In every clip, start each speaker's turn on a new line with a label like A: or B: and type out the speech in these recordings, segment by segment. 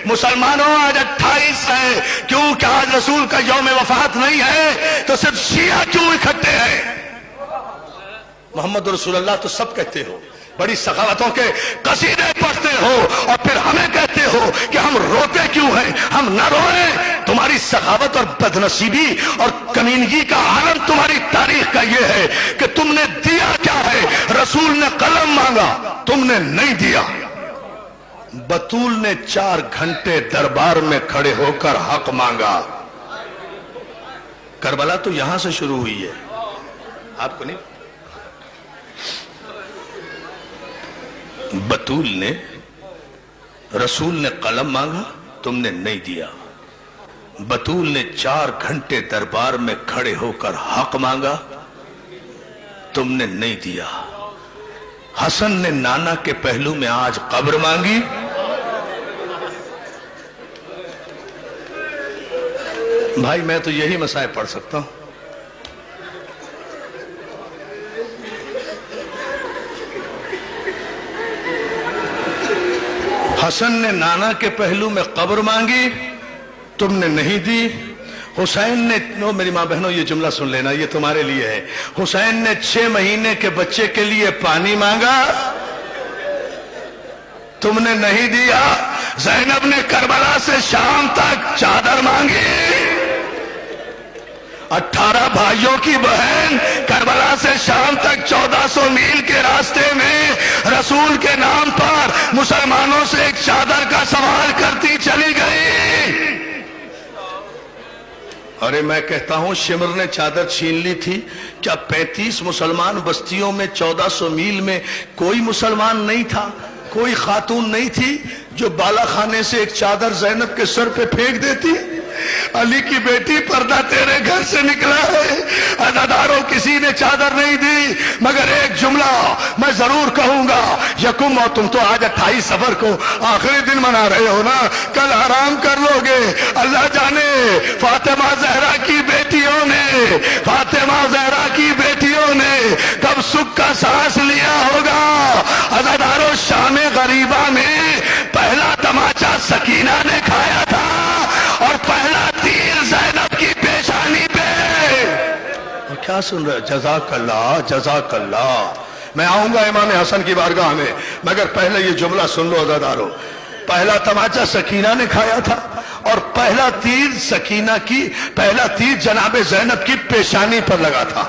A: مسلمانوں آج 28 ہے، کیوں کہ آج رسول کا یوم وفات نہیں ہے تو صرف شیعہ کیوں اکٹھے ہیں؟ محمد رسول اللہ تو سب کہتے ہو، بڑی سخاوتوں کے قصیدے پڑھتے ہو، اور پھر ہمیں کہتے ہو کہ ہم روتے کیوں ہیں؟ ہم نہ روئیں۔ تمہاری سخاوت اور بدنصیبی اور کمینگی کا عالم تمہاری تاریخ کا یہ ہے کہ تم نے دیا کیا ہے؟ رسول نے قلم مانگا، تم نے نہیں دیا۔ بطول نے 4 گھنٹے دربار میں کھڑے ہو کر حق مانگا۔ کربلا تو یہاں سے شروع ہوئی ہے، آپ کو نہیں؟ بطول نے، رسول نے قلم مانگا، تم نے نہیں دیا۔ بطول نے 4 گھنٹے دربار میں کھڑے ہو کر حق مانگا، تم نے نہیں دیا۔ حسن نے نانا کے پہلو میں آج قبر مانگی، بھائی میں تو یہی مسائل پڑھ سکتا ہوں۔ حسن نے نانا کے پہلو میں قبر مانگی، تم نے نہیں دی۔ حسین نے، میری ماں بہنوں یہ جملہ سن لینا، یہ تمہارے لیے ہے۔ حسین نے 6 مہینے کے بچے کے لیے پانی مانگا، تم نے نہیں دیا۔ زینب نے کربلا سے شام تک چادر مانگی، 18 بھائیوں کی بہن کربلا سے شام تک 1400 میل کے راستے میں رسول کے نام پر مسلمانوں سے ایک چادر کا سوال کرتی چلی گئی۔ ارے میں کہتا ہوں شمر نے چادر چھین لی تھی، کیا 35 مسلمان بستیوں میں 1400 میل میں کوئی مسلمان نہیں تھا؟ کوئی خاتون نہیں تھی جو بالا خانے سے ایک چادر زینب کے سر پہ پھینک دیتی؟ علی کی بیٹی، پردہ تیرے گھر سے نکلا ہے، عزاداروں کسی نے چادر نہیں دی۔ مگر ایک جملہ میں ضرور کہوں گا، یکم، اور تم تو آج 28 صفر کو آخری دن منا رہے ہو نا، کل آرام کر لو گے۔ اللہ جانے فاطمہ زہرا کی بیٹیوں نے، فاطمہ زہرا کی بیٹیوں نے کب سکھ کا سانس لیا ہوگا۔ عزاداروں، شام غریبہ میں پہلا تماچا سکینہ نے کھایا تھا، اور پہلا تیر زینب کی پیشانی پہ۔ اور کیا سن رہے؟ جزاک اللہ، جزاک اللہ۔ میں آؤں گا امام حسن کی بارگاہ میں، مگر پہلے یہ جملہ سن لو عزادارو۔ پہلا تماچا سکینہ نے کھایا تھا، اور پہلا تیر سکینہ کی، پہلا تیر جناب زینب کی پیشانی پر لگا تھا۔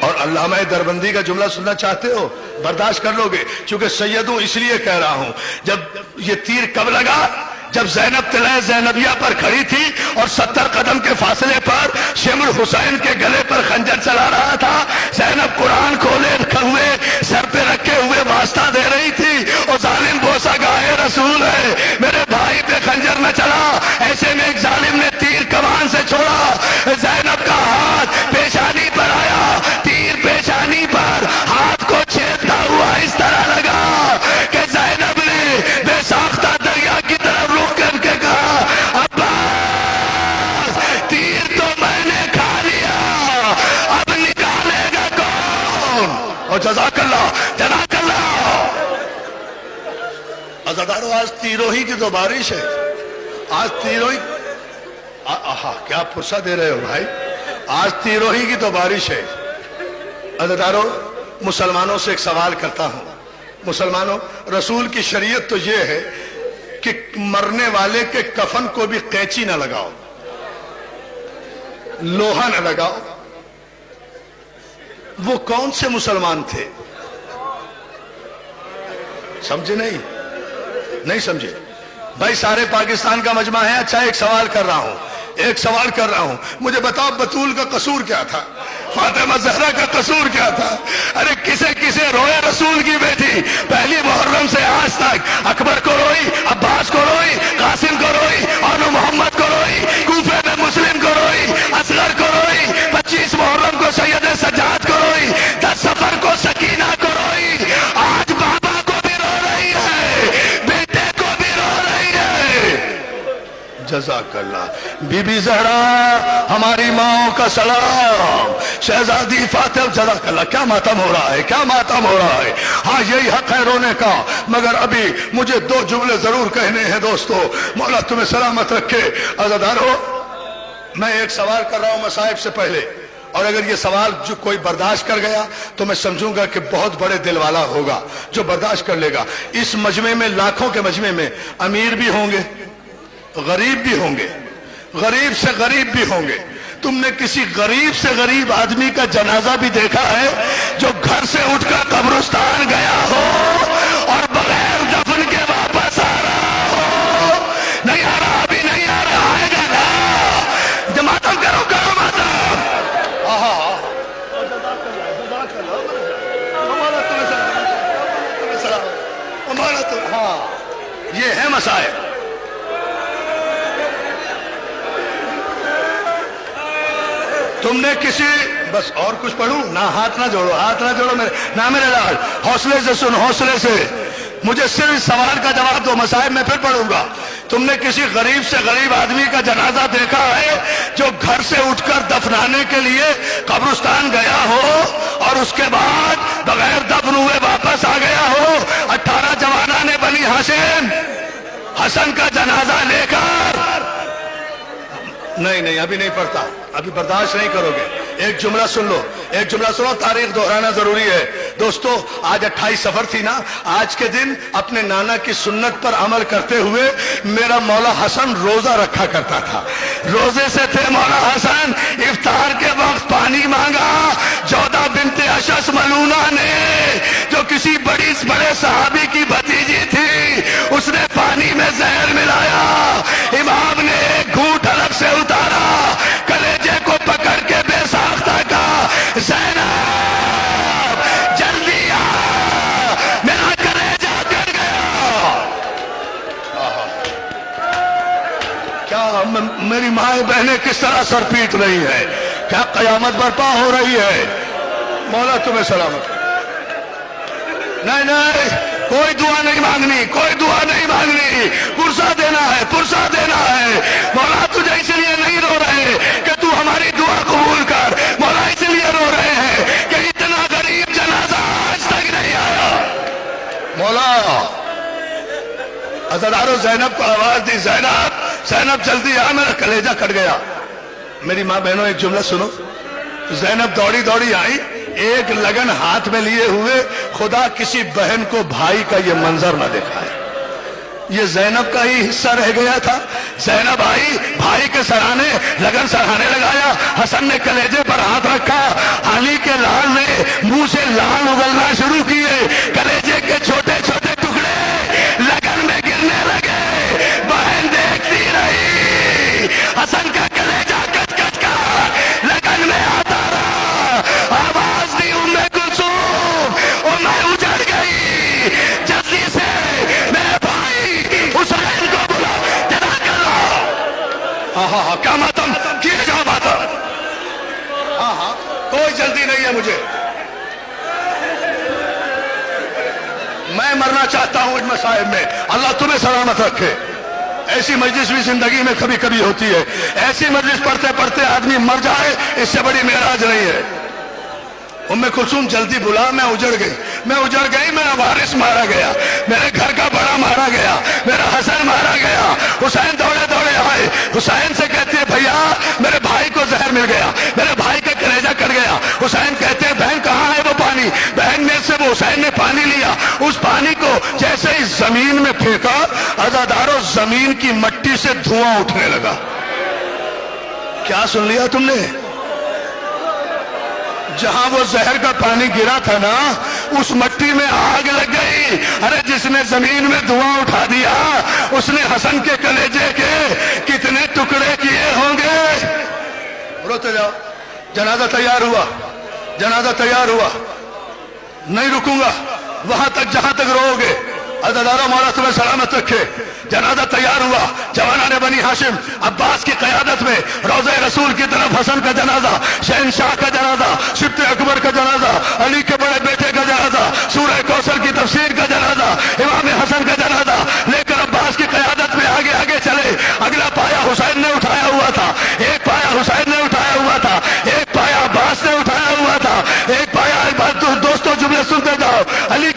A: اور علامہ دربندی کا جملہ سننا چاہتے ہو؟ برداشت کر لو گے، چونکہ سیدوں اس لیے کہہ رہا ہوں۔ جب یہ تیر کب لگا؟ جب زینب طلعہ زینبیہ پر کھڑی تھی اور 70 قدم کے فاصلے پر شمر حسین کے گلے پر خنجر چلا رہا تھا۔ زینب قرآن کھولے ہوئے سر پہ رکھے ہوئے واسطہ دے رہی تھی، اور ظالم بوسہ گائے رسول ہے، میرے بھائی پہ خنجر نہ چلا۔ ایسے میں ایک ظالم نے تیر کمان سے چھوڑا، زینب کا ہاتھ پیشانی پر آیا، تیر پیشانی پر ہاتھ کو چھیدتا ہوا اس طرح لگا کہ زینب نے بے ساختہ دریا کی طرف رخ کر کے کہا، عباس، تیر تو میں نے کھا لیا، اب نکالے گا کون؟ اور جزاک اللہ، جزاک اللہ۔ عزادارو، آج تیروہی کی تو بارش ہے، آج تیروہی، کیا پرسہ دے رہے ہو بھائی؟ آج تیروہی کی تو بارش ہے۔ عزادارو، مسلمانوں سے ایک سوال کرتا ہوں۔ مسلمانوں، رسول کی شریعت تو یہ ہے کہ مرنے والے کے کفن کو بھی قینچی نہ لگاؤ، لوہا نہ لگاؤ۔ وہ کون سے مسلمان تھے؟ سمجھے نہیں سمجھے بھائی؟ سارے پاکستان کا مجمع ہے۔ اچھا، ایک سوال کر رہا ہوں، مجھے بتاؤ بطول کا قصور کیا تھا؟ فاطمہ زہرا کا قصور کیا تھا؟ ارے کسے روئے رسول کی بیٹی؟ پہلی محرم سے آج تک اکبر کو روئی، عباس کو روئی، قاسم کو روئی، اور محمد کو روئی، کوفے میں مسلم کو روئی، اصغر کو روئی، 25 محرم کو سید سجاد کو روئی، 10 صفر کو سکینہ کو روئی۔ آج بابا کو بھی رو رہی ہے، بیٹے کو بھی رو رہی ہے۔ جزاک اللہ۔ بی بی زہرا ہماری ماؤں کا سلام، شہزادی فاطمہ جزاک اللہ۔ کیا ماتم ہو رہا ہے، کیا ماتم ہو رہا ہے۔ ہاں یہی حق ہے رونے کا، مگر ابھی مجھے دو جملے ضرور کہنے ہیں دوستو، مولا تمہیں سلامت رکھے۔ عزادارو، میں ایک سوال کر رہا ہوں مصائب سے پہلے، اور اگر یہ سوال جو کوئی برداشت کر گیا تو میں سمجھوں گا کہ بہت بڑے دل والا ہوگا جو برداشت کر لے گا۔ اس مجمع میں، لاکھوں کے مجمع میں، امیر بھی ہوں گے، غریب بھی ہوں گے، غریب سے غریب بھی ہوں گے۔ تم نے کسی غریب سے غریب آدمی کا جنازہ بھی دیکھا ہے جو گھر سے اٹھ کر قبرستان گیا ہو اور بغیر دفن کے واپس آ رہا ہو؟ نہیں آ رہا، ابھی نہیں آ رہا، آئے گا نا۔ ماتم کرو، کرو ماتم۔ ہاں یہ ہے مسائل۔ تم نے کسی، بس اور کچھ پڑھوں نہ، ہاتھ نہ جوڑو، ہاتھ نہ جوڑو میرے، نہ میرے لال، حوصلے سے سن، حوصلے سے مجھے صرف سوال کا جواب دو، مسائل میں پھر پڑھوں گا۔ تم نے کسی غریب سے غریب آدمی کا جنازہ دیکھا ہے جو گھر سے اٹھ کر دفنانے کے لیے قبرستان گیا ہو اور اس کے بعد بغیر دفن ہوئے واپس آ گیا ہو؟ 18 جوانان بنی ہاشم حسن کا جنازہ لے کر؟ نہیں نہیں، ابھی نہیں پڑھتا، ابھی برداشت نہیں کرو گے۔ ایک جملہ سن لو، ایک جملہ سنو، تاریخ دہرانا ضروری ہے دوستو۔ آج 28 سفر تھی نا، آج کے دن اپنے نانا کی سنت پر عمل کرتے ہوئے میرا مولا حسن روزہ رکھا کرتا تھا۔ روزے سے تھے مولا حسن، افطار کے وقت پانی مانگا۔ جودہ بنت اشعث ملونہ نے، جو کسی بڑے صحابی کی بھتیجی تھی، اس نے پانی میں زہر ملایا۔ امام نے ایک گھونٹ الگ سے اتارا، کلیجے کو پکڑ کے بے ساختہ کہا، زینب جلدی آ، میرا کلیجہ کٹ گیا۔ کیا میری مائیں بہنیں کس طرح سر پیٹ رہی ہے، کیا قیامت برپا ہو رہی ہے۔ مولا تمہیں سلامت۔ نہیں نہیں، کوئی دعا نہیں مانگنی، کوئی دعا نہیں مانگنی، پرسہ دینا ہے، پرسہ دینا ہے۔ مولا تجھے اس لیے نہیں رو رہے کہ تو ہماری دعا قبول کر، مولا اس لیے رو رہے ہیں کہ اتنا غریب جنازہ آج تک نہیں آیا۔ مولا عزادارو، زینب کو آواز دی، زینب زینب جلدی آ، میرا کلیجہ کٹ گیا۔ میری ماں بہنوں ایک جملہ سنو، زینب دوڑی دوڑی آئی، ایک لگن ہاتھ میں لیے ہوئے۔ خدا کسی بہن کو بھائی کا یہ منظر نہ دیکھا ہے، یہ زینب کا ہی حصہ رہ گیا تھا۔ زینب آئی، بھائی کے سرانے لگن سرانے لگایا، حسن نے کلیجے پر ہاتھ رکھا، علی کے لال نے منہ سے لال اگلنا شروع کیے، کلیجے کے چھوٹے چھوٹے ٹکڑے لگن میں گرنے لگے۔ بہن دیکھتی رہی، حسن کا کلیجہ کچ کچ کر لگن میں آتا رہا۔ آواز دی ام کلثوم، اور میں اجڑ گئی، جلدی سے میرے بھائی حسین کو بلا، جزاک اللہ۔ ہاں کیا ماتم کیے جاؤ ماتم۔ ہاں کوئی جلدی نہیں ہے مجھے، میں مرنا چاہتا ہوں ان مصائب میں۔ اللہ تمہیں سلامت رکھے۔ ایسی مجلس بھی زندگی میں کبھی کبھی ہوتی ہے، ایسی مجلس پڑھتے پڑھتے آدمی مر جائے، اس سے بڑی معراج نہیں ہے۔ ام کلثوم جلدی بلا، میں اجڑ گئی، میرا وارث مارا گیا، میرے گھر کا بڑا مارا گیا، میرا حسن مارا گیا۔ حسین دوڑے دوڑے آئے، حسین سے کہتے ہیں بھیا میرے بھائی کو زہر مل گیا، میرے بھائی کا کلیجہ کٹ گیا۔ حسین کہتے ہیں بہن کہاں ہے وہ پانی؟ بہن نے سے وہ حسین نے پانی لیا، اس پانی کو جیسے ہی زمین میں پھینکا، عزادارو زمین کی مٹی سے دھواں اٹھنے لگا۔ کیا سن لیا تم نے؟ جہاں وہ زہر کا پانی گرا تھا نا، اس مٹی میں آگ لگ گئی۔ ارے جس نے زمین میں دھواں اٹھا دیا، اس نے حسن کے کلیجے کے کتنے ٹکڑے کیے ہوں گے۔ روتے جاؤ، جنازہ تیار ہوا، جنازہ تیار ہوا، نہیں رکوں گا وہاں تک جہاں تک رو گے۔ عزادارو مولا تمہیں سلامت رکھے۔ جنازہ تیار ہوا، جوانان بنی ہاشم عباس کی قیادت میں روضہ رسول کی طرف حسن کا جنازہ، شہنشاہ کا جنازہ، سبط اکبر کا جنازہ، علی کے بڑے بیٹے کا جنازہ، سورہ کوثر کی تفسیر کا جنازہ، امام حسن کا جنازہ لے کر عباس کی قیادت میں آگے آگے چلے۔ اگلا پایا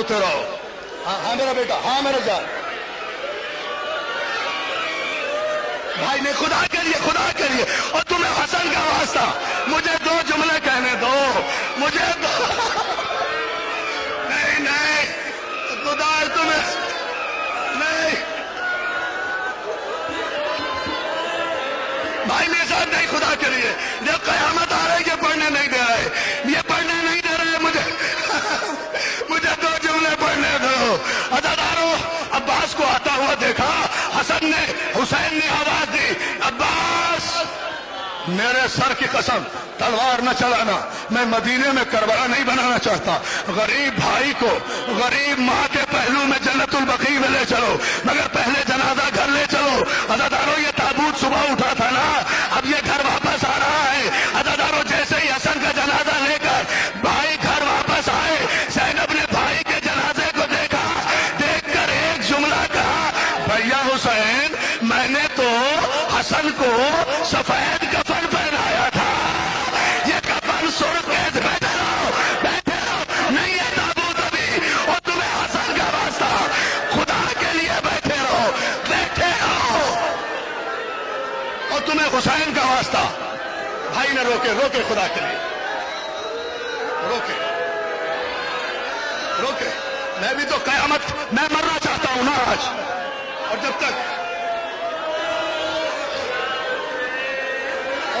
A: روتے رہو. ہاں میرا بیٹا, ہاں میرا جان بھائی نے خدا کے لیے اور تمہیں حسن کا واسطہ مجھے 2 جملے کہنے دو, مجھے نہیں خدا تمہیں نہیں بھائی میرے ساتھ نہیں, خدا کے لیے جب قیامت آ رہی یہ پڑھنے نہیں دے رہے, یہ پڑھنے نہیں دے رہے مجھے 2 جملے پڑھنے دو. عزادارو عباس کو آتا ہوا دیکھا, حسن نے حسین نے آواز دی, عباس میرے سر کی قسم تلوار نہ چلانا, میں مدینے میں کربلا نہیں بنانا چاہتا. غریب بھائی کو غریب ماں کے پہلو میں جنت البقیع میں لے چلو, مگر پہلے جنازہ گھر لے چلو. عزادارو یہ تابوت صبح اٹھا تھا نا, اب یہ گھر واپس آ رہا ہے. عزادارو جیسے ہی حسن کا جنازہ لے کر بھائی گھر واپس آئے, زینب نے بھائی کے جنازے کو دیکھا, دیکھ کر ایک جملہ کہا, بھیا حسین میں نے تو حسن کو سفید کفن پہنایا تھا, یہ کفن سرخ بیٹھے رہو نہیں ہے تابوت ابھی, اور تمہیں حسن کا واسطہ خدا کے لیے بیٹھے رہو اور تمہیں حسین کا واسطہ. بھائی نے روکے خدا کے لیے روکے. میں بھی تو قیامت میں مرنا چاہتا ہوں نا آج, اور جب تک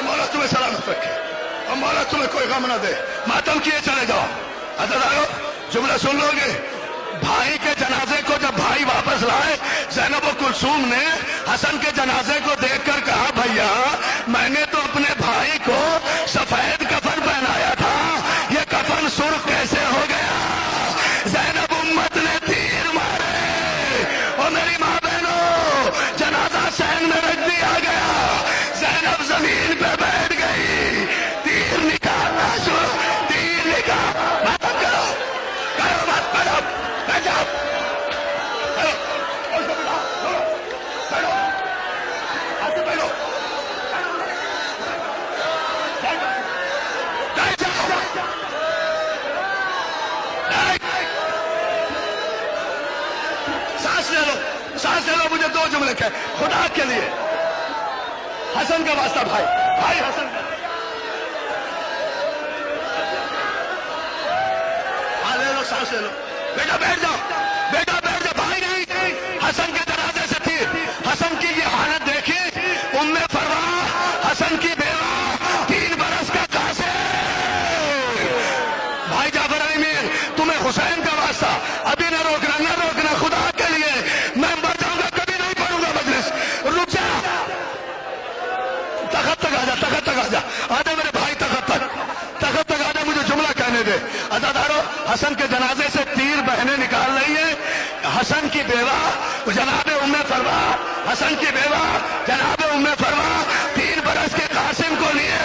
A: مولا تمہیں سلامت رکھے اور مولا تمہیں کوئی غم نہ دے, ماتم کیے چلے جاؤ. عزادارو جملہ سن لو گے, بھائی کے جنازے کو جب بھائی واپس لائے, زینب و کلثوم نے حسن کے جنازے کو دیکھ کر کہا, بھیا میں نے تو اپنے بھائی کو سفید کفن پہنایا تھا, یہ کفن سرخ کیسے ہو گیا؟ زینب امت نے تیر مارے, اور میری ماں بہنوں جنازہ سین میں رکھ دیا گیا, زینب زمین پہ بیٹھ گئی, تیر نکالنا ماتم کرو مت کرو, بیٹھ جاؤ سانس لے لو. مجھے 2 جملے کہے خدا کے لیے, حسن کا واسطہ بھائی حسن کا, ہاں لے لو, سانس لے لو. بیٹا بیٹھ جاؤ بھائی نہیں, حسن کے جنازے سے تھی. حسن کی یہ حالت دیکھی, ام فروا حسن کی بیوہ 3 برس کا قاصر. بھائی جعفر امین تمہیں حسین کا واسطہ ابھی نہ روکنا خدا کے لیے, میں مر جاؤں گا کبھی نہیں پڑھوں گا مجلس, رک جا. تخت تک آ جا میرے بھائی, تخت تک آ جا, مجھے جملہ کہنے دے. عزادارو حسن کے جنازے سے 3 بہنیں نکال رہی ہیں. حسن کی بیوہ جناب ام فروا, حسن کی بیوہ جناب ام فروا 3 برس کے قاسم کو لیے